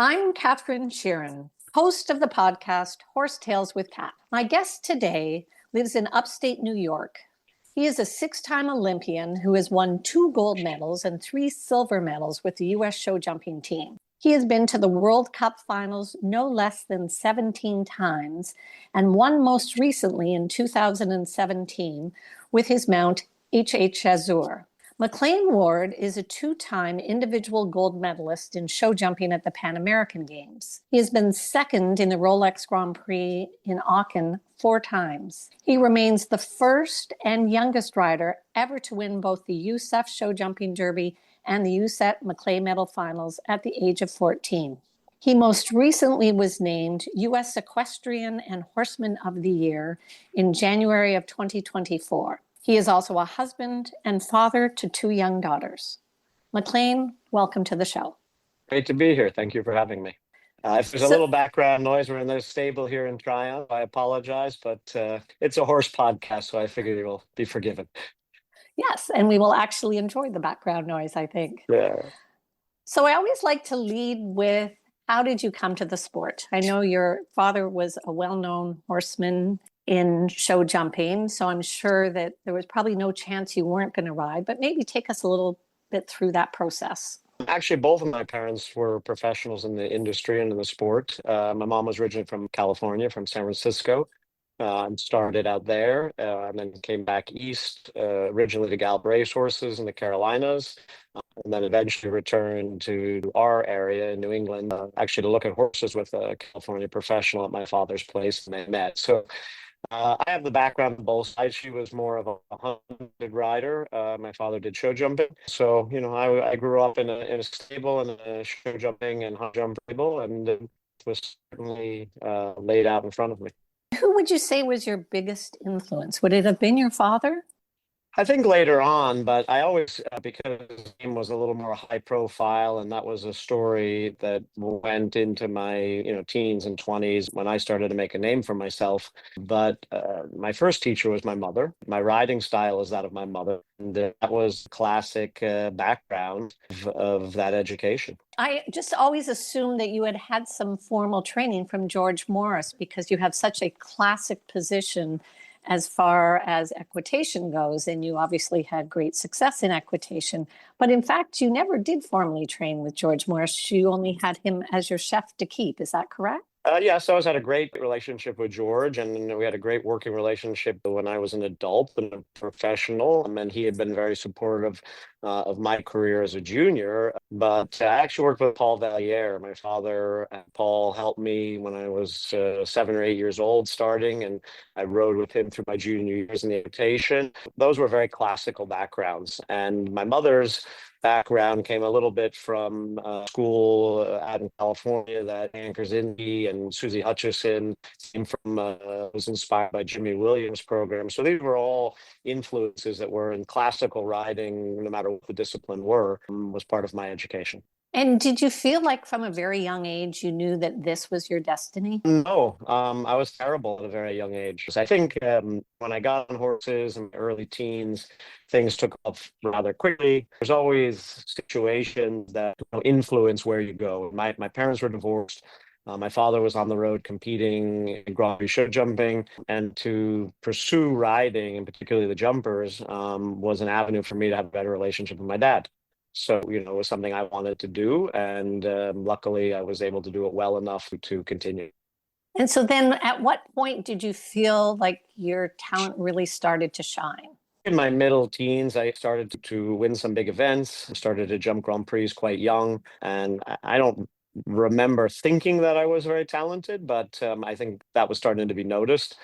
I'm Catherine Sheeran, host of the podcast Horse Tales with Cat. My guest today lives in upstate New York. He is a six-time Olympian who has won 2 gold medals and 3 silver medals with the U.S. show jumping team. He has been to the World Cup finals no less than 17 times and won most recently in 2017 with his mount HH Azure. McLain Ward is a 2-time individual gold medalist in show jumping at the Pan American Games. He has been second in the Rolex Grand Prix in Aachen 4 times. He remains the first and youngest rider ever to win both the USEF show jumping derby and the USET McLain medal finals at the age of 14. He most recently was named U.S. Equestrian and Horseman of the Year in January of 2024. He is also a husband and father to 2 young daughters. McLain, welcome to the show. Great to be here. Thank you for having me. If there's a little background noise, we're in the stable here in Tryon. I apologize, but it's a horse podcast, so I figure you will be forgiven. Yes, and we will actually enjoy the background noise, I think. Yeah. So I always like to lead with, how did you come to the sport? I know your father was a well-known horseman in show jumping, so I'm sure that there was probably no chance you weren't going to ride, but maybe take us a little bit through that process. Actually, both of my parents were professionals in the industry and in the sport. My mom was originally from California, from San Francisco, and started out there, and then came back east, originally to Gallup Racehorses in the Carolinas, and then eventually returned to our area in New England, actually to look at horses with a California professional at my father's place, and they met. So I have the background on both sides. She was more of a hunted rider. My father did show jumping. So, I grew up in a stable and a show jumping and hunt jump stable, and it was certainly laid out in front of me. Who would you say was your biggest influence? Would it have been your father? I think later on, but I always, because his name was a little more high profile, and that was a story that went into my, teens and 20s when I started to make a name for myself. But my first teacher was my mother. My riding style is that of my mother. And that was classic background of that education. I just always assumed that you had some formal training from George Morris because you have such a classic position as far as equitation goes, and you obviously had great success in equitation. But in fact, you never did formally train with George Morris. You only had him as your chef to keep. Is that correct? Yes, I always had a great relationship with George, and we had a great working relationship when I was an adult and a professional. And he had been very supportive of my career as a junior. But I actually worked with Paul Valliere. My father, Paul, helped me when I was 7 or 8 years old starting, and I rode with him through my junior years in the equitation. Those were very classical backgrounds. And my mother's background came a little bit from school out in California that Anchors Indy and Susie Hutchison came from, was inspired by Jimmy Williams' program. So these were all influences that were in classical riding, no matter what the discipline was part of my education. And did you feel like from a very young age you knew that this was your destiny? No, I was terrible at a very young age. I think when I got on horses in my early teens, things took off rather quickly. There's always situations that influence where you go. My parents were divorced. My father was on the road competing in Grand Prix show jumping, and to pursue riding, and particularly the jumpers, was an avenue for me to have a better relationship with my dad. So, it was something I wanted to do, and luckily I was able to do it well enough to continue. And so then at what point did you feel like your talent really started to shine? In my middle teens, I started to win some big events, started to jump Grand Prix quite young, and I don't remember thinking that I was very talented, but I think that was starting to be noticed.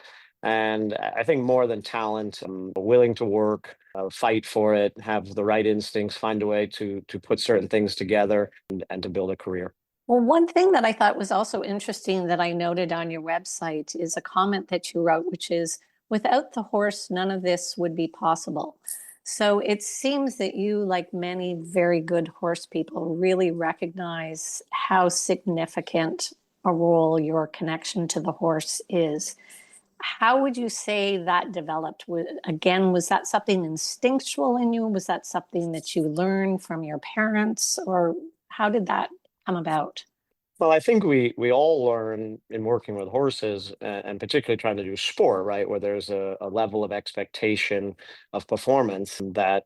And I think more than talent, I'm willing to work, fight for it, have the right instincts, find a way to put certain things together and to build a career. Well, one thing that I thought was also interesting that I noted on your website is a comment that you wrote, which is, without the horse, none of this would be possible. So it seems that you, like many very good horse people, really recognize how significant a role your connection to the horse is. How would you say that developed? Again, was that something instinctual in you? Was that something that you learned from your parents? Or how did that come about? Well, I think we all learn in working with horses, and particularly trying to do sport, right, where there's a level of expectation of performance that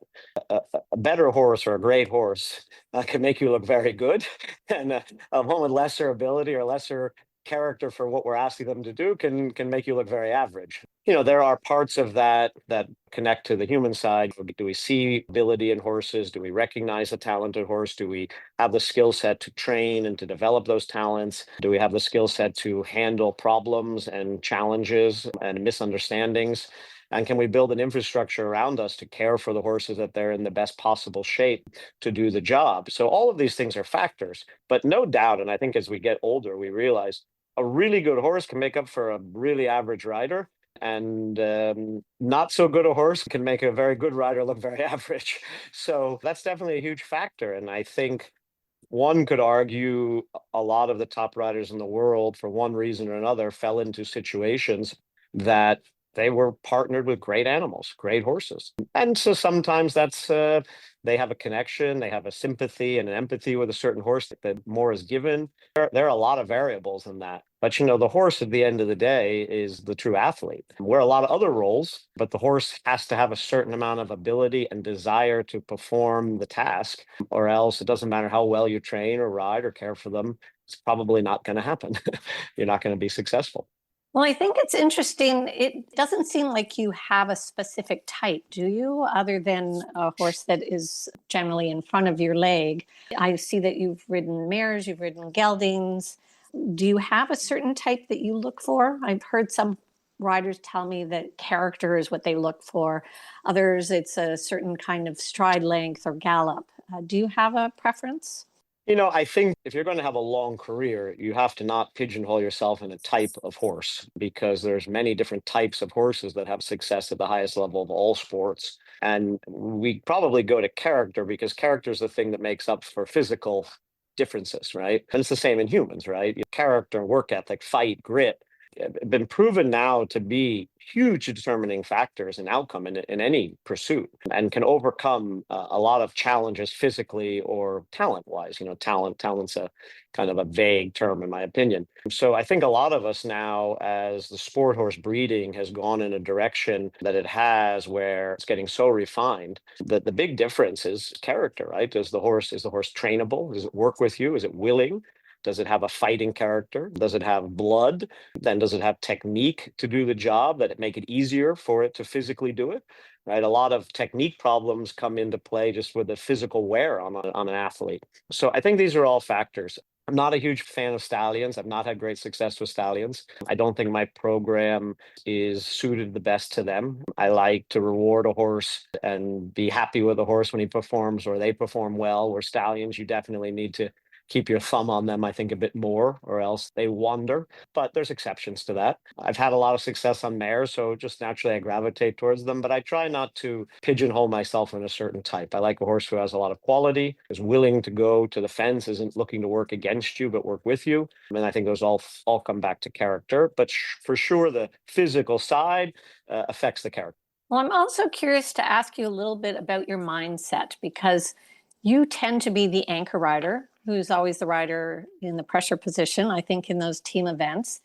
a better horse or a great horse can make you look very good, and one with lesser ability or lesser character for what we're asking them to do can make you look very average. There are parts of that connect to the human side. Do we see ability in horses? Do we recognize a talented horse? Do we have the skill set to train and to develop those talents? Do we have the skill set to handle problems and challenges and misunderstandings? And can we build an infrastructure around us to care for the horses that they're in the best possible shape to do the job? So all of these things are factors, but no doubt, and I think as we get older, we realize a really good horse can make up for a really average rider, and not so good a horse can make a very good rider look very average. So that's definitely a huge factor. And I think one could argue a lot of the top riders in the world, for one reason or another, fell into situations that they were partnered with great animals, great horses. And so sometimes they have a connection, they have a sympathy and an empathy with a certain horse that more is given. There are a lot of variables in that. But the horse at the end of the day is the true athlete. Wear a lot of other roles, but the horse has to have a certain amount of ability and desire to perform the task, or else it doesn't matter how well you train or ride or care for them. It's probably not going to happen. You're not going to be successful. Well, I think it's interesting. It doesn't seem like you have a specific type, do you? Other than a horse that is generally in front of your leg. I see that you've ridden mares, you've ridden geldings. Do you have a certain type that you look for? I've heard some riders tell me that character is what they look for. Others, it's a certain kind of stride length or gallop. Do you have a preference? I think if you're going to have a long career, you have to not pigeonhole yourself in a type of horse, because there's many different types of horses that have success at the highest level of all sports. And we probably go to character because character is the thing that makes up for physical differences, right? And it's the same in humans, right? Character, work ethic, fight, grit have been proven now to be huge determining factors in outcome in any pursuit, and can overcome a lot of challenges physically or talent wise. Talent's a kind of a vague term in my opinion. So I think a lot of us now, as the sport horse breeding has gone in a direction that it has, where it's getting so refined, that the big difference is character, right? Is the horse trainable? Does it work with you? Is it willing? Does it have a fighting character? Does it have blood? Then does it have technique to do the job, that it make it easier for it to physically do it? Right. A lot of technique problems come into play just with the physical wear on an athlete. So I think these are all factors. I'm not a huge fan of stallions. I've not had great success with stallions. I don't think my program is suited the best to them. I like to reward a horse and be happy with a horse when he performs or they perform well. Where stallions, you definitely need to keep your thumb on them, I think, a bit more, or else they wander. But there's exceptions to that. I've had a lot of success on mares, so just naturally I gravitate towards them. But I try not to pigeonhole myself in a certain type. I like a horse who has a lot of quality, is willing to go to the fence, isn't looking to work against you, but work with you. And I think those all come back to character. But for sure, the physical side affects the character. Well, I'm also curious to ask you a little bit about your mindset, because you tend to be the anchor rider, who's always the rider in the pressure position, I think, in those team events.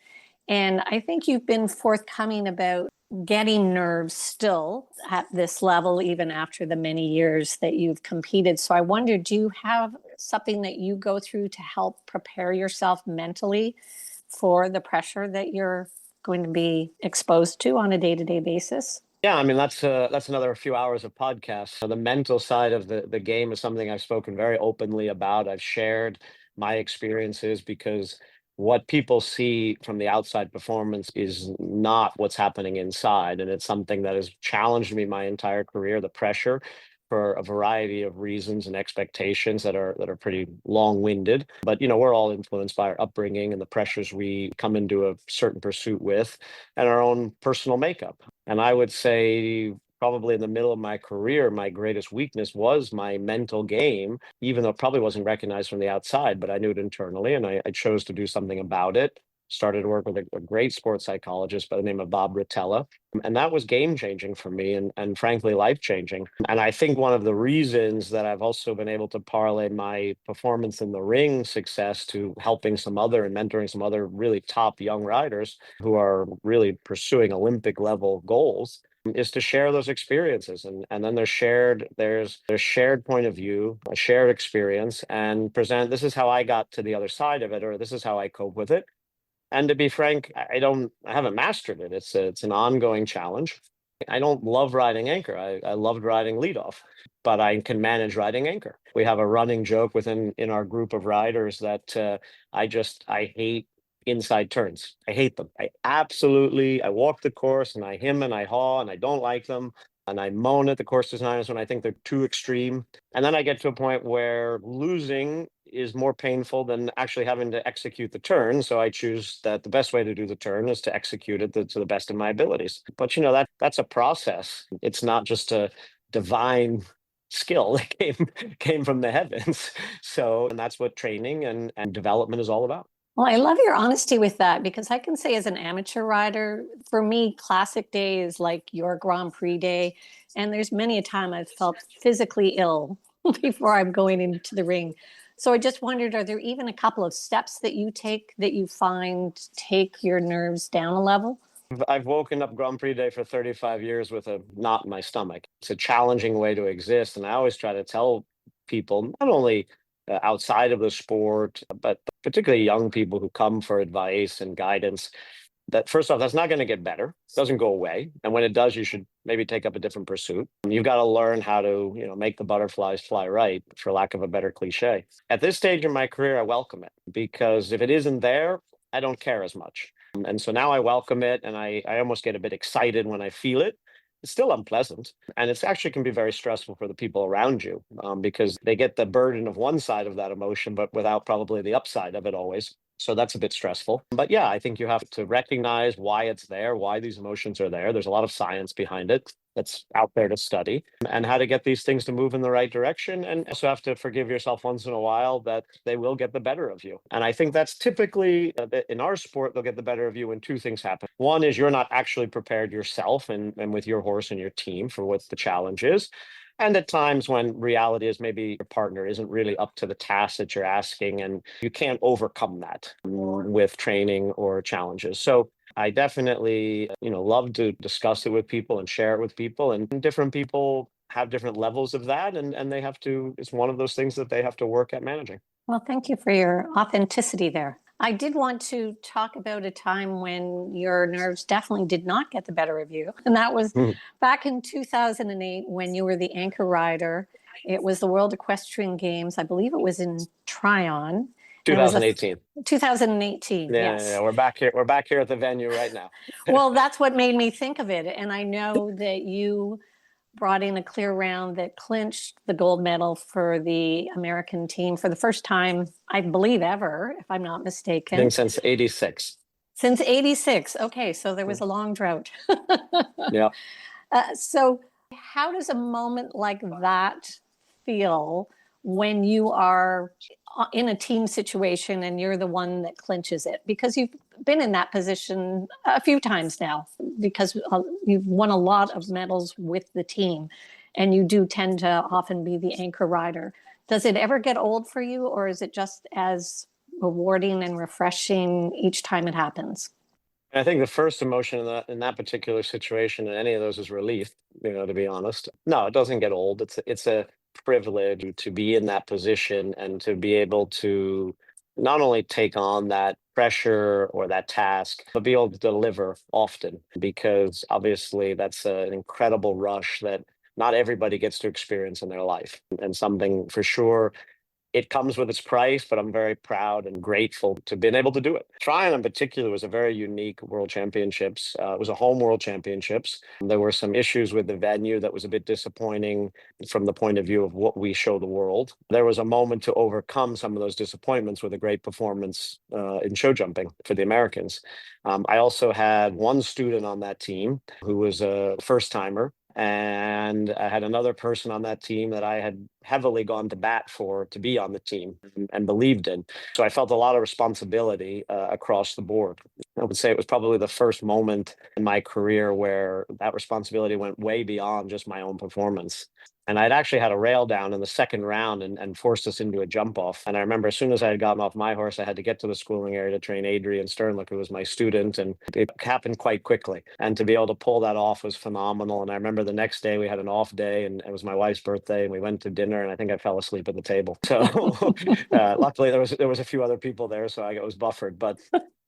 And I think you've been forthcoming about getting nerves still at this level, even after the many years that you've competed. So I wonder, do you have something that you go through to help prepare yourself mentally for the pressure that you're going to be exposed to on a day-to-day basis? Yeah, I mean that's another few hours of podcast. So the mental side of the game is something I've spoken very openly about. I've shared my experiences, because what people see from the outside performance is not what's happening inside, and it's something that has challenged me my entire career. The pressure, for a variety of reasons and expectations that are pretty long-winded. But we're all influenced by our upbringing and the pressures we come into a certain pursuit with, and our own personal makeup. And I would say probably in the middle of my career, my greatest weakness was my mental game, even though it probably wasn't recognized from the outside, but I knew it internally, and I chose to do something about it. started to work with a great sports psychologist by the name of Bob Rotella. And that was game changing for me and frankly, life changing. And I think one of the reasons that I've also been able to parlay my performance in the ring success to helping some other and mentoring some other really top young riders who are really pursuing Olympic level goals is to share those experiences. And then there's shared point of view, a shared experience, and present this is how I got to the other side of it, or this is how I cope with it. And to be frank, I haven't mastered it. It's an ongoing challenge. I don't love riding anchor. I loved riding leadoff, but I can manage riding anchor. We have a running joke in our group of riders that I hate inside turns. I hate them. I walk the course and I hem and I haw and I don't like them. And I moan at the course designers when I think they're too extreme. And then I get to a point where losing is more painful than actually having to execute the turn. So I choose that the best way to do the turn is to execute it to the best of my abilities. But that's a process. It's not just a divine skill that came from the heavens. And that's what training and development is all about. Well, I love your honesty with that, because I can say as an amateur rider, for me, classic day is like your Grand Prix day. And there's many a time I've felt physically ill before I'm going into the ring. So I just wondered, are there even a couple of steps that you take that you find take your nerves down a level? I've woken up Grand Prix Day for 35 years with a knot in my stomach. It's a challenging way to exist. And I always try to tell people, not only outside of the sport, but particularly young people who come for advice and guidance, that first off, that's not going to get better. It doesn't go away. And when it does, you should maybe take up a different pursuit. You've got to learn how to, make the butterflies fly right, for lack of a better cliche. At this stage in my career, I welcome it, because if it isn't there, I don't care as much. And so now I welcome it, and I almost get a bit excited when I feel it. It's still unpleasant, and it's actually can be very stressful for the people around you, because they get the burden of one side of that emotion, but without probably the upside of it always. So that's a bit stressful. But yeah, I think you have to recognize why it's there, why these emotions are there. There's a lot of science behind it that's out there to study, and how to get these things to move in the right direction. And also have to forgive yourself once in a while that they will get the better of you. And I think that's typically in our sport, they'll get the better of you when two things happen. One is you're not actually prepared yourself and with your horse and your team for what the challenge is. And at times when reality is maybe your partner isn't really up to the task that you're asking, and you can't overcome that with training or challenges. So I definitely, love to discuss it with people and share it with people, and different people have different levels of that. And they have to, it's one of those things that they have to work at managing. Well, thank you for your authenticity there. I did want to talk about a time when your nerves definitely did not get the better of you. And that was back in 2008 when you were the anchor rider. It was the World Equestrian Games. I believe it was in Tryon. 2018. 2018, yes. Yeah, we're back here. We're back here at the venue right now. Well, that's what made me think of it. And I know that you brought in a clear round that clinched the gold medal for the American team for the first time, I believe, ever, if I'm not mistaken. I think since 86. Since 86. Okay, so there was a long drought. Yeah. So how does a moment like that feel when you are in a team situation and you're the one that clinches it? Because you've been in that position a few times now, because you've won a lot of medals with the team, and you do tend to often be the anchor rider. Does it ever get old for you, or is it just as rewarding and refreshing each time it happens? I think the first emotion in that particular situation, and any of those, is relief, to be honest. No, it doesn't get old. It's a privilege to be in that position and to be able to not only take on that pressure or that task, but be able to deliver often, because obviously that's an incredible rush that not everybody gets to experience in their life. And something for sure, it comes with its price, but I'm very proud and grateful to have been able to do it. Tryon in particular was a very unique World Championships. It was a home World Championships. There were some issues with the venue that was a bit disappointing from the point of view of what we show the world. There was a moment to overcome some of those disappointments with a great performance in show jumping for the Americans. I also had one student on that team who was a first timer. And I had another person on that team that I heavily gone to bat for to be on the team and believed in. So I felt a lot of responsibility across the board. I would say it was probably the first moment in my career where that responsibility went way beyond just my own performance. And I'd actually had a rail down in the second round and forced us into a jump off. And I remember as soon as I had gotten off my horse, I had to get to the schooling area to train Adrian Sternlick, who was my student. And it happened quite quickly. And to be able to pull that off was phenomenal. And I remember the next day we had an off day and it was my wife's birthday and we went to dinner and I think I fell asleep at the table. So luckily there was a few other people there, so I was buffered. But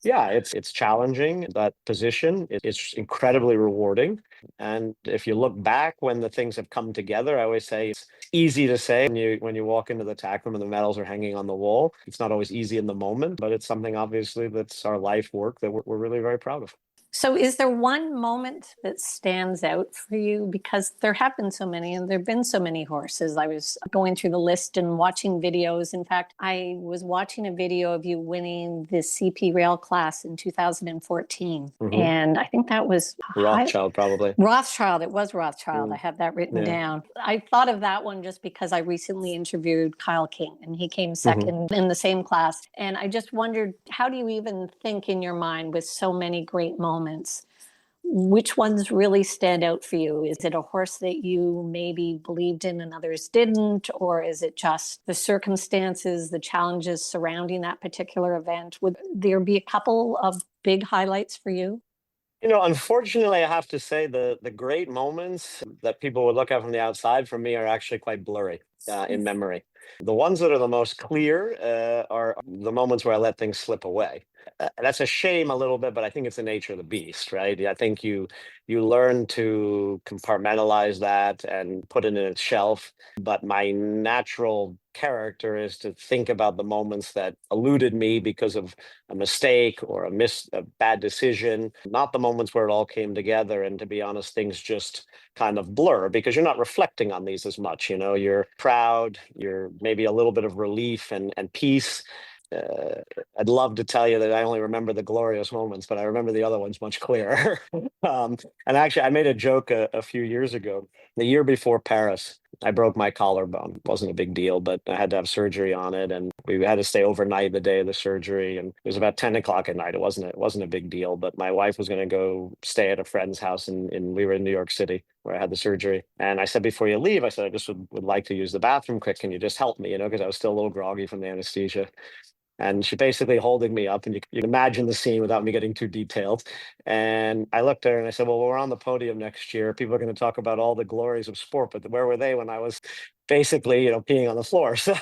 yeah, it's challenging. That position it's incredibly rewarding. And if you look back when the things have come together, I always say it's easy to say when you walk into the tack room and the medals are hanging on the wall. It's not always easy in the moment, but it's something obviously that's our life work that we're really very proud of. So is there one moment that stands out for you? Because there have been so many and there have been so many horses. I was going through the list and watching videos. In fact, I was watching a video of you winning the CP rail class in 2014. Mm-hmm. And I think that was Rothschild, probably. Rothschild. It was Rothschild. I have that written down. I thought of that one just because I recently interviewed Kyle King and he came second in the same class. And I just wondered, how do you even think in your mind with so many great moments? Which ones really stand out for you? Is it a horse that you maybe believed in and others didn't? Or is it just the circumstances, the challenges surrounding that particular event? Would there be a couple of big highlights for you? Unfortunately, I have to say the great moments that people would look at from the outside for me are actually quite blurry in memory. The ones that are the most clear are the moments where I let things slip away. That's a shame a little bit, but I think it's the nature of the beast, right? I think you learn to compartmentalize that and put it in its shelf. But my natural character is to think about the moments that eluded me because of a mistake or a bad decision, not the moments where it all came together. And to be honest, things just kind of blur because you're not reflecting on these as much. You're proud, you're maybe a little bit of relief and peace. I'd love to tell you that I only remember the glorious moments, but I remember the other ones much clearer. And actually, I made a joke a few years ago. The year before Paris, I broke my collarbone. It wasn't a big deal, but I had to have surgery on it, and we had to stay overnight the day of the surgery. And it was about 10 o'clock at night. It wasn't a big deal, but my wife was going to go stay at a friend's house, and we were in New York City where I had the surgery. And I said, before you leave, I said, I just would like to use the bathroom quick. Can you just help me? Because I was still a little groggy from the anesthesia. And she basically holding me up, and you can imagine the scene without me getting too detailed. And I looked at her and I said, well, we're on the podium next year. People are going to talk about all the glories of sport, but where were they when I was basically, peeing on the floor? So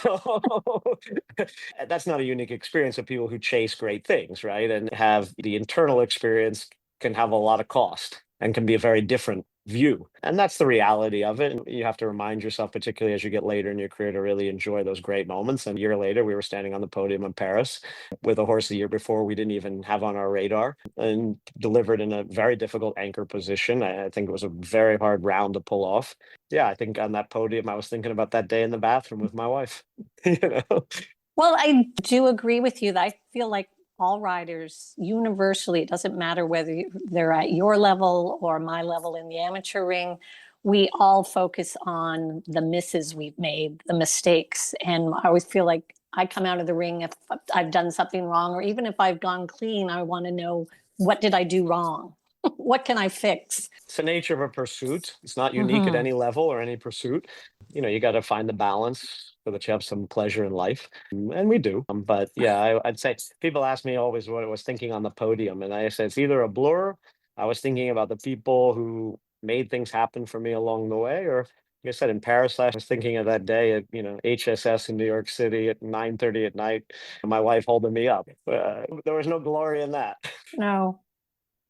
that's not a unique experience of people who chase great things, right? And have the internal experience can have a lot of cost and can be a very different view. And that's the reality of it. And you have to remind yourself, particularly as you get later in your career, to really enjoy those great moments. And a year later, we were standing on the podium in Paris with a horse the year before we didn't even have on our radar, and delivered in a very difficult anchor position. I think it was a very hard round to pull off. Yeah, I think on that podium, I was thinking about that day in the bathroom with my wife. Well, I do agree with you that I feel like all riders universally, it doesn't matter whether they're at your level or my level in the amateur ring, we all focus on the misses we've made, the mistakes. And I always feel like I come out of the ring if I've done something wrong, or even if I've gone clean, I want to know, what did I do wrong? What can I fix? It's the nature of a pursuit. It's not unique at any level or any pursuit. You got to find the balance so that you have some pleasure in life. And we do. But yeah, I'd say people ask me always what I was thinking on the podium. And I say it's either a blur. I was thinking about the people who made things happen for me along the way, or like I said, in Paris, I was thinking of that day at, HSS in New York City at 9:30 at night, and my wife holding me up. There was no glory in that. No.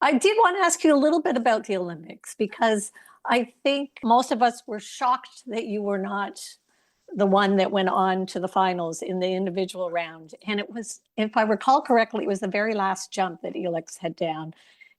I did want to ask you a little bit about the Olympics, because I think most of us were shocked that you were not the one that went on to the finals in the individual round. And it was, if I recall correctly, it was the very last jump that Elix had down.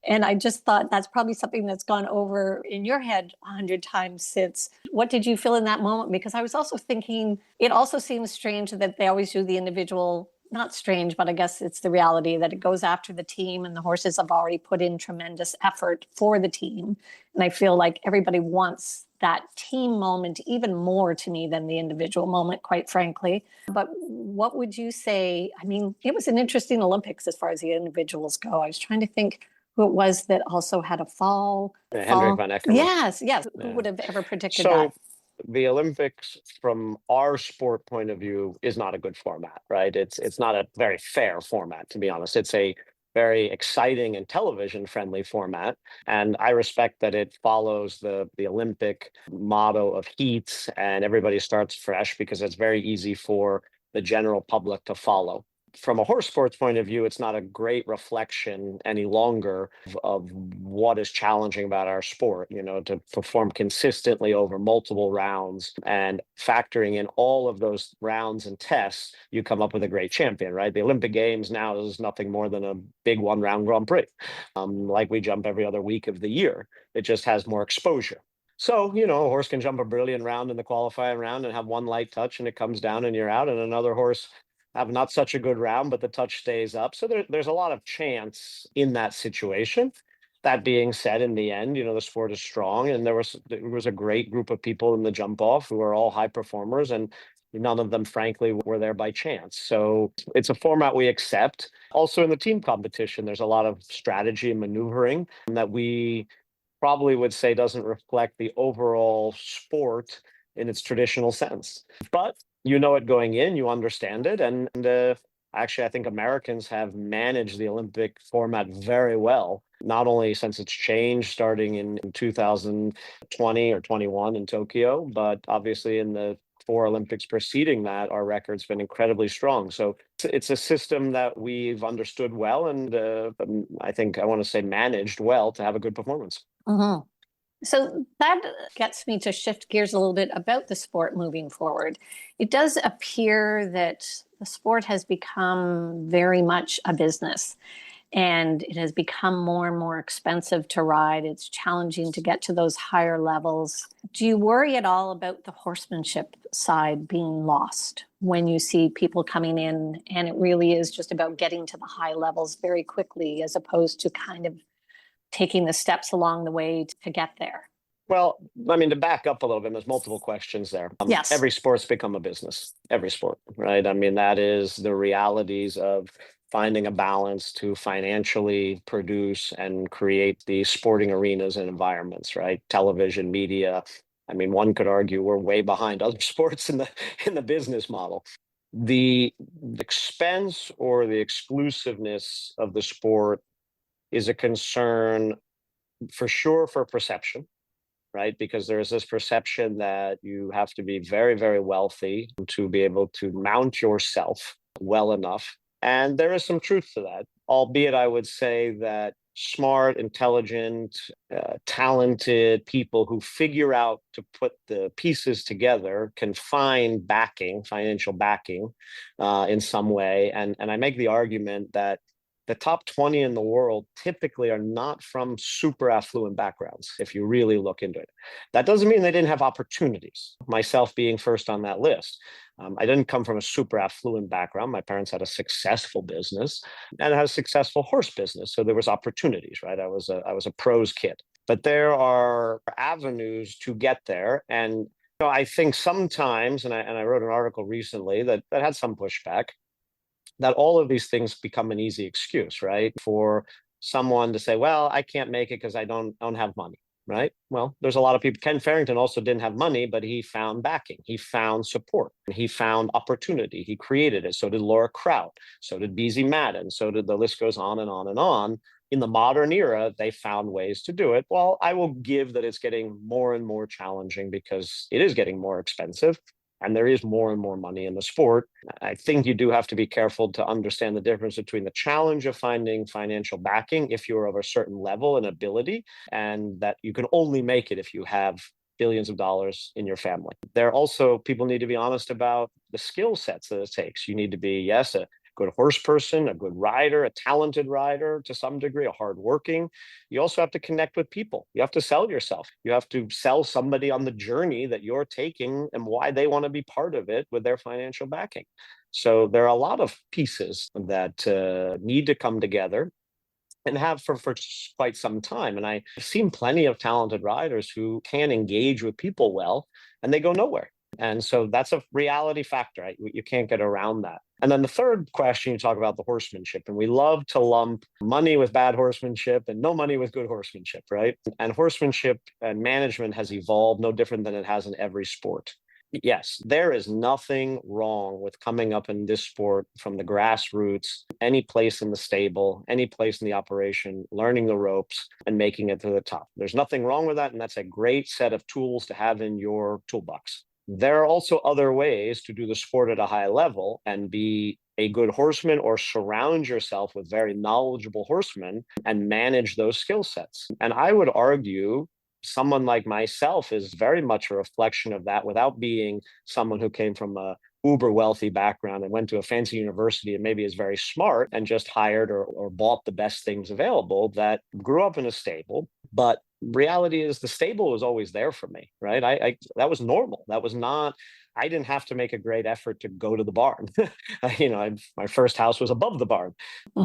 And I just thought that's probably something that's gone over in your head 100 times since. What did you feel in that moment? Because I was also thinking, it also seems strange that they always do the individual not strange, but I guess it's the reality that it goes after the team and the horses have already put in tremendous effort for the team. And I feel like everybody wants that team moment even more to me than the individual moment, quite frankly. But what would you say? I mean, it was an interesting Olympics as far as the individuals go. I was trying to think who it was that also had a fall. Hendrik van Eckermann. Yes. Who Yeah. would have ever predicted that? The Olympics, from our sport point of view, is not a good format, right? It's not a very fair format, to be honest. It's a very exciting and television-friendly format, and I respect that it follows the Olympic motto of heats, and everybody starts fresh because it's very easy for the general public to follow. From a horse sports point of view, it's not a great reflection any longer of what is challenging about our sport, to perform consistently over multiple rounds and factoring in all of those rounds and tests, you come up with a great champion, right? The Olympic Games now is nothing more than a big one-round Grand Prix. Like we jump every other week of the year. It just has more exposure. So, a horse can jump a brilliant round in the qualifying round and have one light touch and it comes down and you're out, and another horse have not such a good round, but the touch stays up. So there's a lot of chance in that situation. That being said, in the end, the sport is strong, and there was a great group of people in the jump off who are all high performers, and none of them, frankly, were there by chance. So it's a format we accept. Also, in the team competition, there's a lot of strategy and maneuvering that we probably would say doesn't reflect the overall sport in its traditional sense. But it going in, you understand it. And actually, I think Americans have managed the Olympic format very well, not only since it's changed starting in 2020 or 21 in Tokyo, but obviously in the 4 Olympics preceding that, our record's been incredibly strong. So it's a system that we've understood well, and I think I want to say managed well to have a good performance. Mm-hmm. So that gets me to shift gears a little bit about the sport moving forward. It does appear that the sport has become very much a business, and it has become more and more expensive to ride. It's challenging to get to those higher levels. Do you worry at all about the horsemanship side being lost when you see people coming in and it really is just about getting to the high levels very quickly, as opposed to kind of taking the steps along the way to get there? Well, I mean, to back up a little bit, there's multiple questions there. Yes. Every sport's become a business, every sport, right? I mean, that is the realities of finding a balance to financially produce and create the sporting arenas and environments, right? Television, media. I mean, one could argue we're way behind other sports in the business model. The expense or the exclusiveness of the sport is a concern for sure for perception, right? Because there is this perception that you have to be very, very wealthy to be able to mount yourself well enough. And there is some truth to that, albeit I would say that smart, intelligent, talented people who figure out to put the pieces together can find backing, financial backing in some way. And I make the argument that the top 20 in the world typically are not from super affluent backgrounds, if you really look into it. That doesn't mean they didn't have opportunities, myself being first on that list. I didn't come from a super affluent background. My parents had a successful business and had a successful horse business. So there was opportunities, right? I was a pros kid. But there are avenues to get there. And I think sometimes, and I wrote an article recently that had some pushback, that all of these things become an easy excuse, right? For someone to say, well, I can't make it because I don't have money, right? Well, there's a lot of people. Ken Farrington also didn't have money, but he found backing. He found support. He found opportunity. He created it. So did Laura Kraut. So did Beezy Madden. So did the list goes on and on and on. In the modern era, they found ways to do it. Well, I will give that it's getting more and more challenging because it is getting more expensive. And there is more and more money in the sport. I think you do have to be careful to understand the difference between the challenge of finding financial backing if you're of a certain level and ability, and that you can only make it if you have billions of dollars in your family. There also, people need to be honest about the skill sets that it takes. You need to be, yes, a good horse person, a good rider, a talented rider to some degree, a hardworking. You also have to connect with people. You have to sell yourself. You have to sell somebody on the journey that you're taking and why they want to be part of it with their financial backing. So there are a lot of pieces that need to come together and have for quite some time. And I've seen plenty of talented riders who can engage with people well, and they go nowhere. And so that's a reality factor. Right? You can't get around that. And then the third question, you talk about the horsemanship. And we love to lump money with bad horsemanship and no money with good horsemanship, right? And horsemanship and management has evolved no different than it has in every sport. Yes, there is nothing wrong with coming up in this sport from the grassroots, any place in the stable, any place in the operation, learning the ropes and making it to the top. There's nothing wrong with that. And that's a great set of tools to have in your toolbox. There are also other ways to do the sport at a high level and be a good horseman or surround yourself with very knowledgeable horsemen and manage those skill sets. And I would argue someone like myself is very much a reflection of that without being someone who came from a uber wealthy background and went to a fancy university and maybe is very smart and just hired or bought the best things available, that grew up in a stable. But reality is the stable was always there for me, right? I that was normal. That was not, I didn't have to make a great effort to go to the barn. My first house was above the barn.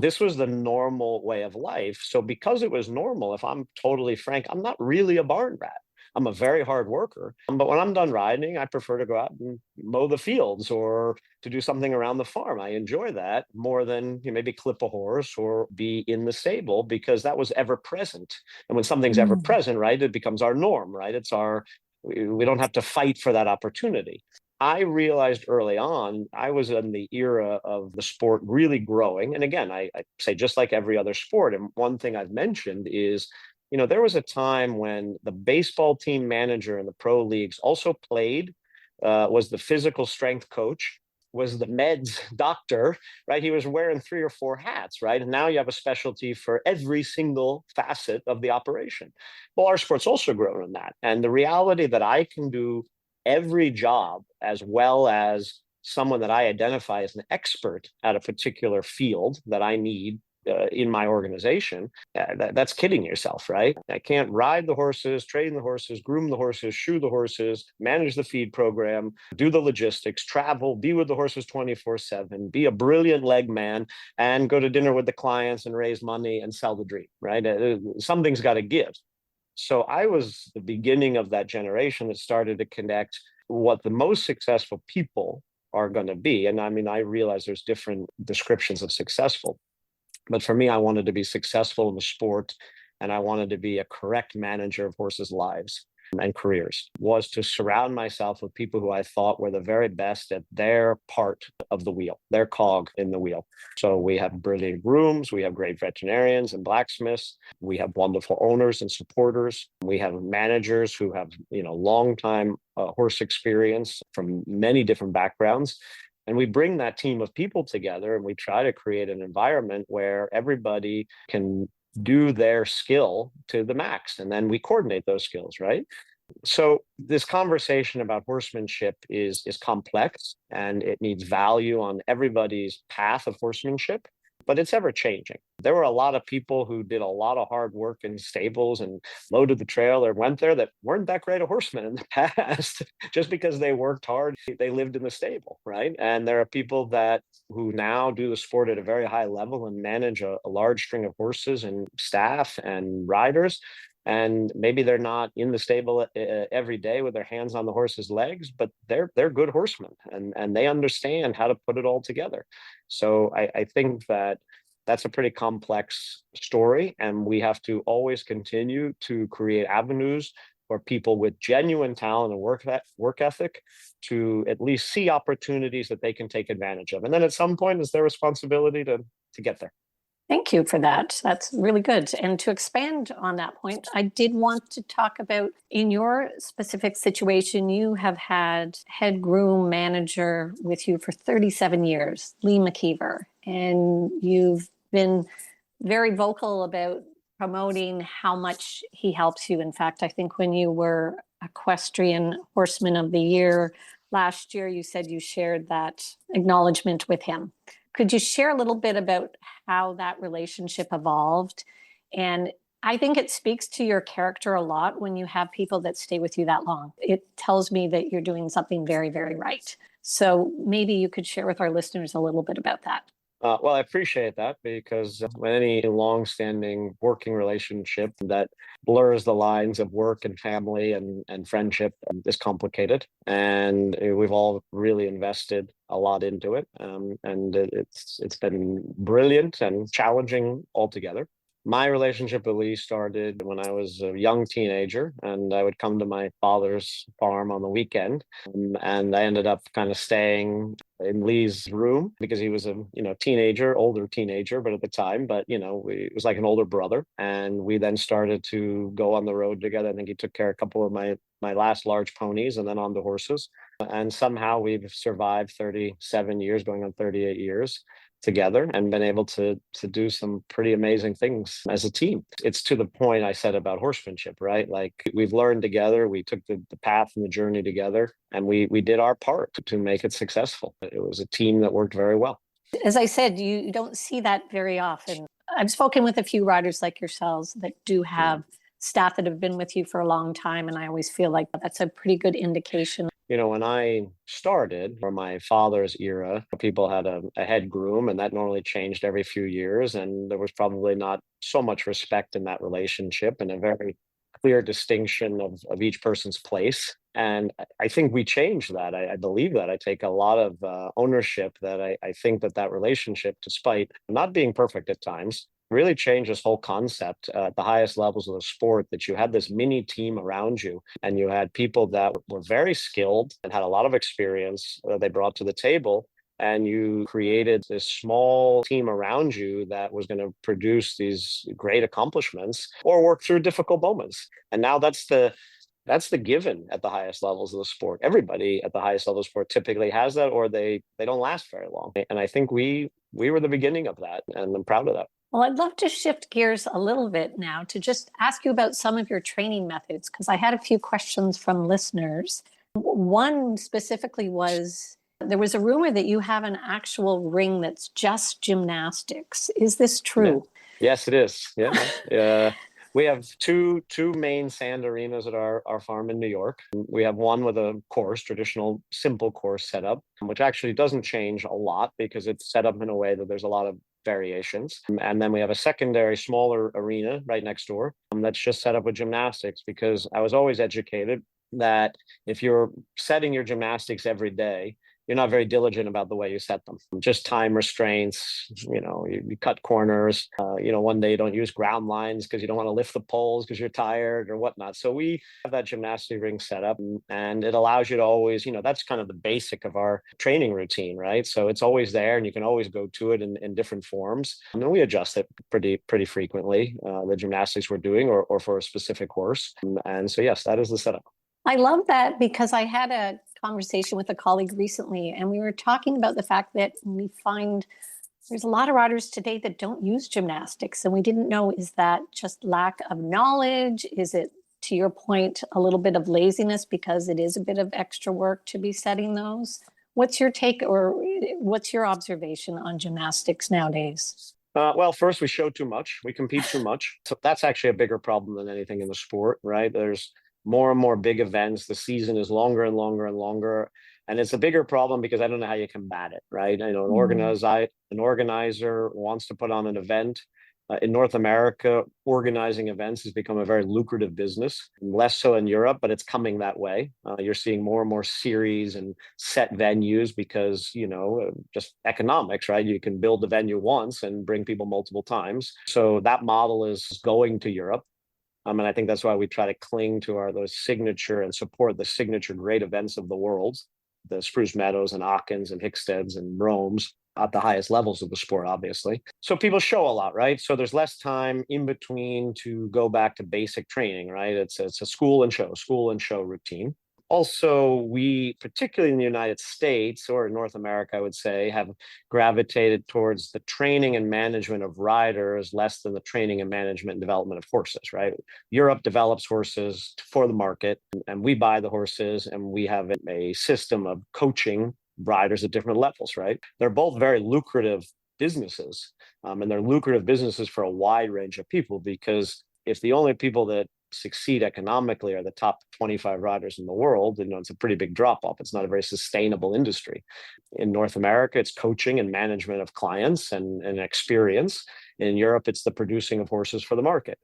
This was the normal way of life. So because it was normal, if I'm totally frank, I'm not really a barn rat. I'm a very hard worker. But when I'm done riding, I prefer to go out and mow the fields or to do something around the farm. I enjoy that more than maybe clip a horse or be in the stable, because that was ever present. And when something's ever present, right, it becomes our norm, right? We don't have to fight for that opportunity. I realized early on, I was in the era of the sport really growing. And again, I say just like every other sport. And one thing I've mentioned is, there was a time when the baseball team manager in the pro leagues also played, was the physical strength coach, was the meds doctor, right? He was wearing 3 or 4 hats, right? And now you have a specialty for every single facet of the operation. Well, our sport's also grown in that. And the reality that I can do every job as well as someone that I identify as an expert at a particular field that I need in my organization, that's kidding yourself, right? I can't ride the horses, train the horses, groom the horses, shoe the horses, manage the feed program, do the logistics, travel, be with the horses 24/7, be a brilliant leg man, and go to dinner with the clients and raise money and sell the dream, right? Something's got to give. So I was the beginning of that generation that started to connect what the most successful people are going to be. And I mean, I realize there's different descriptions of successful. But for me, I wanted to be successful in the sport, and I wanted to be a correct manager of horses' lives and careers, was to surround myself with people who I thought were the very best at their part of the wheel, their cog in the wheel. So we have brilliant grooms, we have great veterinarians and blacksmiths, we have wonderful owners and supporters, we have managers who have, long time horse experience from many different backgrounds. And we bring that team of people together and we try to create an environment where everybody can do their skill to the max. And then we coordinate those skills, right? So this conversation about horsemanship is complex, and it needs value on everybody's path of horsemanship, but it's ever changing. There were a lot of people who did a lot of hard work in stables and loaded the trail or went there that weren't that great a horseman in the past. Just because they worked hard, they lived in the stable, right? And there are people who now do the sport at a very high level and manage a large string of horses and staff and riders. And maybe they're not in the stable every day with their hands on the horse's legs, but they're good horsemen and they understand how to put it all together. So I think that's a pretty complex story, and we have to always continue to create avenues for people with genuine talent and work ethic to at least see opportunities that they can take advantage of. And then at some point, it's their responsibility to get there. Thank you for that. That's really good. And to expand on that point, I did want to talk about, in your specific situation, you have had head groom manager with you for 37 years, Lee McKeever, and you've been very vocal about promoting how much he helps you. In fact, I think when you were Equestrian Horseman of the Year last year, you said you shared that acknowledgement with him. Could you share a little bit about how that relationship evolved? And I think it speaks to your character a lot when you have people that stay with you that long. It tells me that you're doing something very, very right. So maybe you could share with our listeners a little bit about that. Well, I appreciate that because when any long-standing working relationship that blurs the lines of work and family and friendship is complicated, and we've all really invested a lot into it, and it's been brilliant and challenging altogether. My relationship with Lee started when I was a young teenager, and I would come to my father's farm on the weekend, and I ended up kind of staying in Lee's room because he was a teenager, older teenager, but at the time, but it was like an older brother, and we then started to go on the road together. I think he took care of a couple of my last large ponies, and then on the horses, and somehow we've survived 37 years, going on 38 years together, and been able to do some pretty amazing things as a team. It's to the point I said about horsemanship, right? Like, we've learned together, we took the path and the journey together, and we did our part to make it successful. It was a team that worked very well. As I said, you don't see that very often. I've spoken with a few riders like yourselves that do have staff that have been with you for a long time, and I always feel like that's a pretty good indication. When I started, for my father's era, people had a head groom, and that normally changed every few years. And there was probably not so much respect in that relationship and a very clear distinction of each person's place. And I think we changed that. I believe that. I take a lot of ownership that I think that relationship, despite not being perfect at times, really changed this whole concept at the highest levels of the sport, that you had this mini team around you, and you had people that were very skilled and had a lot of experience they brought to the table, and you created this small team around you that was going to produce these great accomplishments or work through difficult moments. And now that's the given at the highest levels of the sport. Everybody at the highest level of sport typically has that, or they don't last very long. And I think we were the beginning of that, and I'm proud of that. Well, I'd love to shift gears a little bit now to just ask you about some of your training methods, because I had a few questions from listeners. One specifically was, there was a rumor that you have an actual ring that's just gymnastics. Is this true? Yeah. Yes, it is. Yeah. We have two main sand arenas at our farm in New York. We have one with a course, traditional simple course setup, which actually doesn't change a lot because it's set up in a way that there's a lot of variations. And then we have a secondary smaller arena right next door that's just set up with gymnastics, because I was always educated that if you're setting your gymnastics every day, you're not very diligent about the way you set them. Just time restraints, you cut corners, one day you don't use ground lines because you don't want to lift the poles because you're tired or whatnot. So we have that gymnastic ring set up, and it allows you to always, that's kind of the basic of our training routine, right? So it's always there, and you can always go to it in different forms. And we adjust it pretty frequently, the gymnastics we're doing or for a specific course. And so, yes, that is the setup. I love that, because I had a conversation with a colleague recently, and we were talking about the fact that we find there's a lot of riders today that don't use gymnastics, and we didn't know, is that just lack of knowledge? Is it, to your point, a little bit of laziness because it is a bit of extra work to be setting those? What's your take, or what's your observation on gymnastics nowadays? Well, first, we show too much. We compete too much. So that's actually a bigger problem than anything in the sport, right? There's more and more big events. The season is longer and longer and longer. And it's a bigger problem because I don't know how you combat it, right? An organizer wants to put on an event. In North America, organizing events has become a very lucrative business, less so in Europe, but it's coming that way. You're seeing more and more series and set venues because, just economics, right? You can build the venue once and bring people multiple times. So that model is going to Europe. And I think that's why we try to cling to those signature and support the signature great events of the world, the Spruce Meadows and Aachen and Hicksteads and Rome's at the highest levels of the sport, obviously. So people show a lot, right? So there's less time in between to go back to basic training, right? It's a school and show routine. Also, we, particularly in the United States or North America, I would say, have gravitated towards the training and management of riders less than the training and management and development of horses, right? Europe develops horses for the market, and we buy the horses, and we have a system of coaching riders at different levels, right? They're both very lucrative businesses, and they're lucrative businesses for a wide range of people, because if the only people that succeed economically are the top 25 riders in the world, it's a pretty big drop off. It's not a very sustainable industry. In North America, it's coaching and management of clients and experience. In Europe, it's the producing of horses for the market.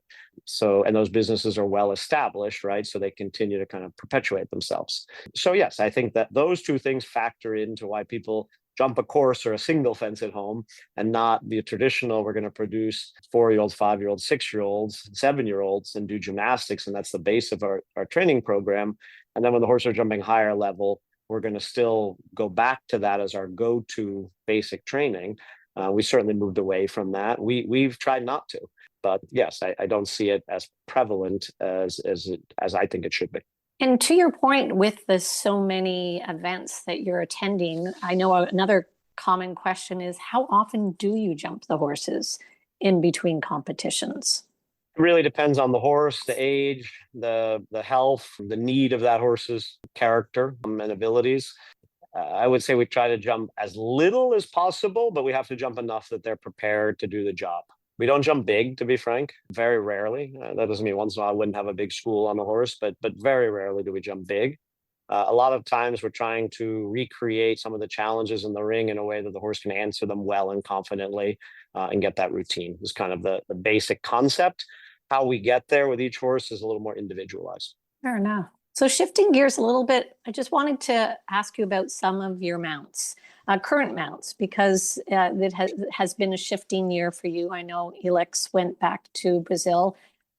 So, and those businesses are well established, right? So they continue to kind of perpetuate themselves. So yes, I think that those two things factor into why people jump a course or a single fence at home and not the traditional, we're going to produce 4-year-olds, 5-year-olds, 6-year-olds, 7-year-olds and do gymnastics. And that's the base of our training program. And then when the horses are jumping higher level, we're going to still go back to that as our go-to basic training. We certainly moved away from that. We've tried not to. But yes, I don't see it as prevalent as I think it should be. And to your point, with the so many events that you're attending, I know another common question is, how often do you jump the horses in between competitions? It really depends on the horse, the age, the health, the need of that horse's character and abilities. I would say we try to jump as little as possible, but we have to jump enough that they're prepared to do the job. We don't jump big, to be frank, very rarely. That doesn't mean once in a while I wouldn't have a big school on the horse, but very rarely do we jump big. A lot of times we're trying to recreate some of the challenges in the ring in a way that the horse can answer them well and confidently and get that routine. It's kind of the basic concept. How we get there with each horse is a little more individualized. Fair enough. So shifting gears a little bit, I just wanted to ask you about some of your mounts, current mounts, because it has been a shifting year for you. I know Elix went back to Brazil.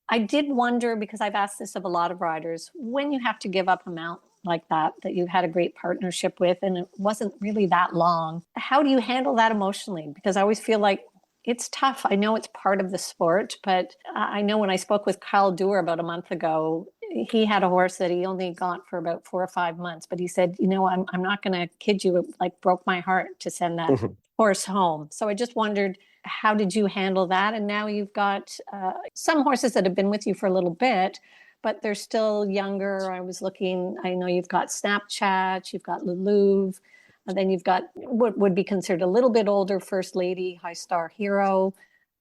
I did wonder, because I've asked this of a lot of riders, when you have to give up a mount like that you've had a great partnership with, and it wasn't really that long, how do you handle that emotionally? Because I always feel like it's tough. I know it's part of the sport, but I know when I spoke with Kyle Dewar about a month ago, he had a horse that he only got for about 4 or 5 months, but he said, I'm not going to kid you, it like broke my heart to send that horse home. So I just wondered, how did you handle that? And now you've got some horses that have been with you for a little bit, but they're still younger. I know you've got Snapchat, you've got Lulu, and then you've got what would be considered a little bit older First Lady, High Star Hero.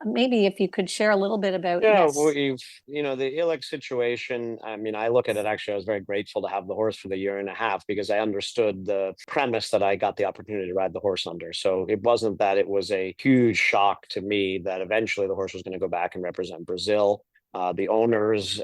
Maybe if you could share a little bit about well, the Elix situation, I look at it, actually, I was very grateful to have the horse for the year and a half because I understood the premise that I got the opportunity to ride the horse under. So it wasn't that it was a huge shock to me that eventually the horse was going to go back and represent Brazil. The owners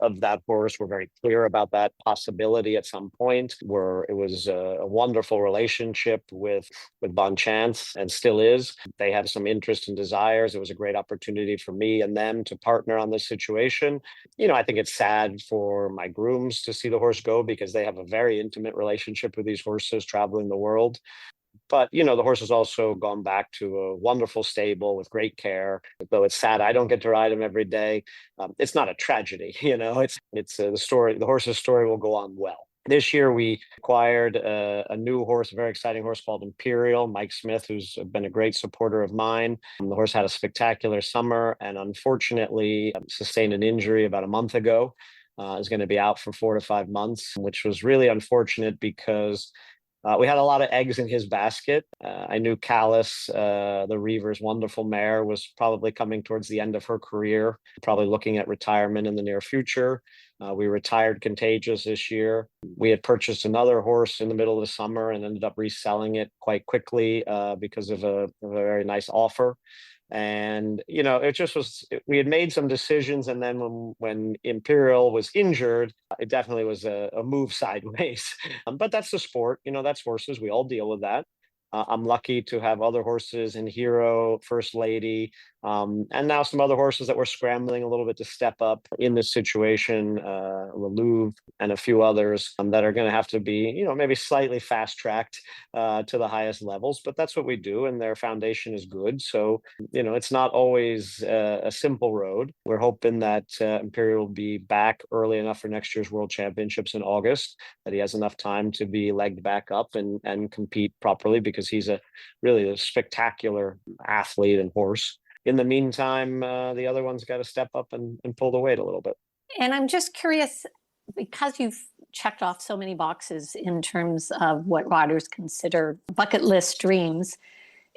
of that horse were very clear about that possibility at some point, where it was a wonderful relationship with Bon Chance and still is. They have some interest and desires. It was a great opportunity for me and them to partner on this situation. I think it's sad for my grooms to see the horse go because they have a very intimate relationship with these horses traveling the world. But, the horse has also gone back to a wonderful stable with great care. Though it's sad I don't get to ride him every day. It's not a tragedy, it's the story. The horse's story will go on well. This year, we acquired a new horse, a very exciting horse called Imperial, Mike Smith, who's been a great supporter of mine. The horse had a spectacular summer and unfortunately sustained an injury about a month ago. Is going to be out for 4 to 5 months, which was really unfortunate because we had a lot of eggs in his basket. I knew Callis, the Reaver's wonderful mare, was probably coming towards the end of her career, probably looking at retirement in the near future. We retired Contagious this year. We had purchased another horse in the middle of the summer and ended up reselling it quite quickly because of a very nice offer. And, it just was, we had made some decisions. And then when Imperial was injured, it definitely was a move sideways. But that's the sport, that's horses. We all deal with that. I'm lucky to have other horses in Hero, First Lady, and now some other horses that were scrambling a little bit to step up in this situation, Lilly and a few others that are going to have to be, maybe slightly fast-tracked to the highest levels. But that's what we do, and their foundation is good. So, it's not always a simple road. We're hoping that Imperial will be back early enough for next year's World Championships in August, that he has enough time to be legged back up and compete properly, because he's really a spectacular athlete and horse. In the meantime, the other one's got to step up and pull the weight a little bit. And I'm just curious, because you've checked off so many boxes in terms of what riders consider bucket list dreams,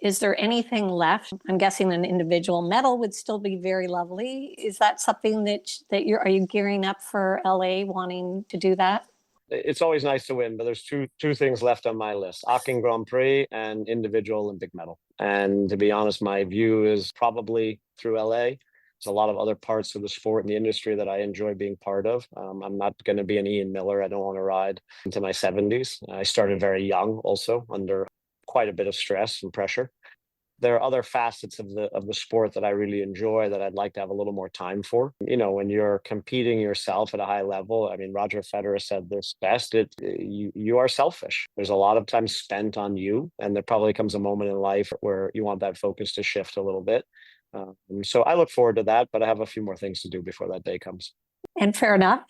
Is there anything left? I'm guessing an individual medal would still be very lovely. Is that something are you gearing up for LA, wanting to do that? It's always nice to win, but there's two things left on my list: Aachen Grand Prix and individual Olympic medal. And to be honest, my view is probably through LA. There's a lot of other parts of the sport and the industry that I enjoy being part of. I'm not going to be an Ian Miller. I don't want to ride into my 70s. I started very young, also under quite a bit of stress and pressure. There are other facets of the sport that I really enjoy that I'd like to have a little more time for. You know, when you're competing yourself at a high level, I mean, Roger Federer said this best: you are selfish. There's a lot of time spent on you, and there probably comes a moment in life where you want that focus to shift a little bit. So I look forward to that, but I have a few more things to do before that day comes. And fair enough.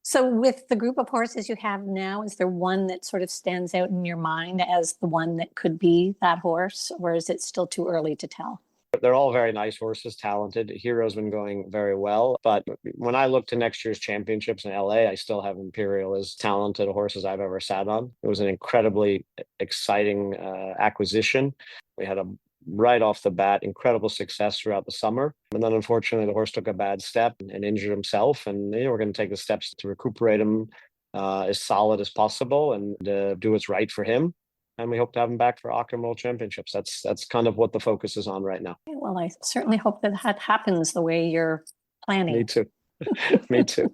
So with the group of horses you have now, is there one that sort of stands out in your mind as the one that could be that horse, or is it still too early to tell? They're all very nice horses, talented. Hero's been going very well. But when I look to next year's championships in LA, I still have Imperial as talented a horse as I've ever sat on. It was an incredibly exciting acquisition. We had a right off the bat incredible success throughout the summer, and then unfortunately the horse took a bad step and injured himself, and we're going to take the steps to recuperate him as solid as possible and do what's right for him, and we hope to have him back for Aachen World Championships. That's kind of what the focus is on right now. Well, I certainly hope that happens the way you're planning. Me too. Me too.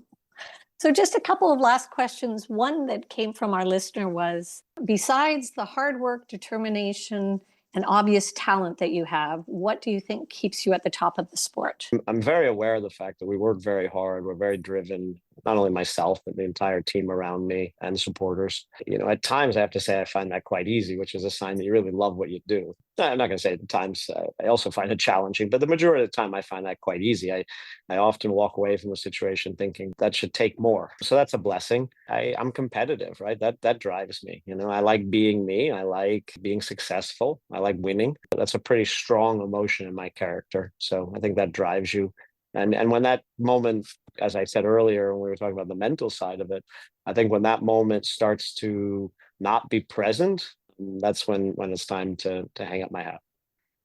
So just a couple of last questions. One that came from our listener was, besides the hard work, determination, and obvious talent that you have, what do you think keeps you at the top of the sport? I'm very aware of the fact that we work very hard. We're very driven, not only myself, but the entire team around me and supporters. You know, at times I have to say I find that quite easy, which is a sign that you really love what you do. I'm not going to say at times I also find it challenging, but the majority of the time I find that quite easy. I often walk away from a situation thinking that should take more. So that's a blessing. I'm competitive, right? That drives me. You know, I like being me. I like being successful. I like winning. That's a pretty strong emotion in my character. So I think that drives you. And when that moment, as I said earlier, when we were talking about the mental side of it, I think when that moment starts to not be present, that's when it's time to hang up my hat.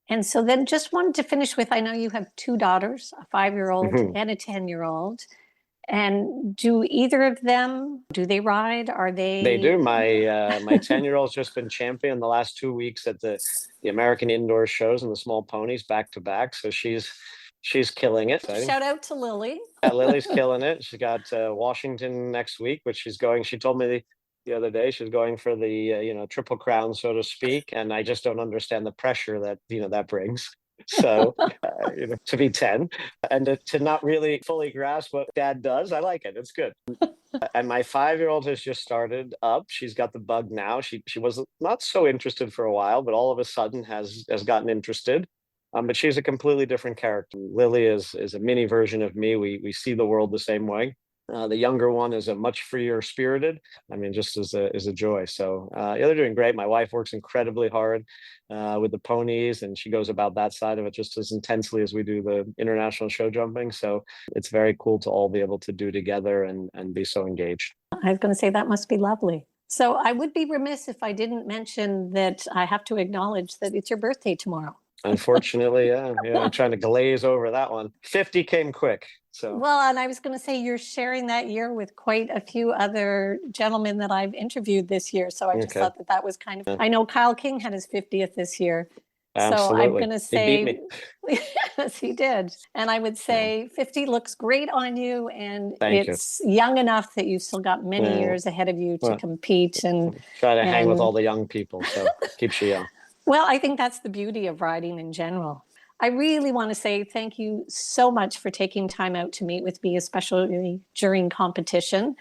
And so then just wanted to finish with, I know you have two daughters, a 5-year-old and a 10-year-old. And do either of them, do they ride? Are they? They do. My 10-year-old's just been champion the last 2 weeks at the American indoor shows and the small ponies back to back. So she's killing it. Shout out to Lilly. Yeah, Lily's killing it. She's got Washington next week, which she's going. She told me the other day she's going for the Triple Crown, so to speak. And I just don't understand the pressure that that brings. So to be 10 and to not really fully grasp what dad does, I like it. It's good. And my 5-year-old has just started up. She's got the bug now. She was not so interested for a while, but all of a sudden has gotten interested. But she's a completely different character. Lily is a mini version of me. We see the world the same way. The younger one is a much freer spirited. I mean, just is a joy. So they're doing great. My wife works incredibly hard with the ponies, and she goes about that side of it just as intensely as we do the international show jumping. So it's very cool to all be able to do together and be so engaged. I was going to say that must be lovely. So I would be remiss if I didn't mention that I have to acknowledge that it's your birthday tomorrow. Unfortunately, yeah, I'm trying to glaze over that one. 50 came quick. So. Well, and I was going to say you're sharing that year with quite a few other gentlemen that I've interviewed this year. So I just thought that was kind of, I know Kyle King had his 50th this year. Absolutely. So I'm going to say, he beat me. yes, he did. And I would say 50 looks great on you. And Thank it's young enough that you've still got many years ahead of you to compete. And try to hang with all the young people. So keeps you young. Well, I think that's the beauty of riding in general. I really want to say thank you so much for taking time out to meet with me, especially during competition,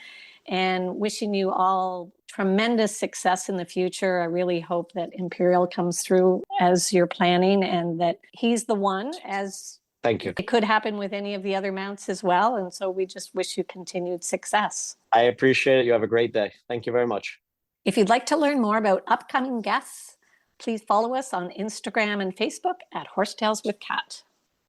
and wishing you all tremendous success in the future. I really hope that Imperial comes through as you're planning and that he's the one, as thank you. It could happen with any of the other mounts as well. And so we just wish you continued success. I appreciate it. You have a great day. Thank you very much. If you'd like to learn more about upcoming guests, please follow us on Instagram and Facebook at Horsetails with Kat.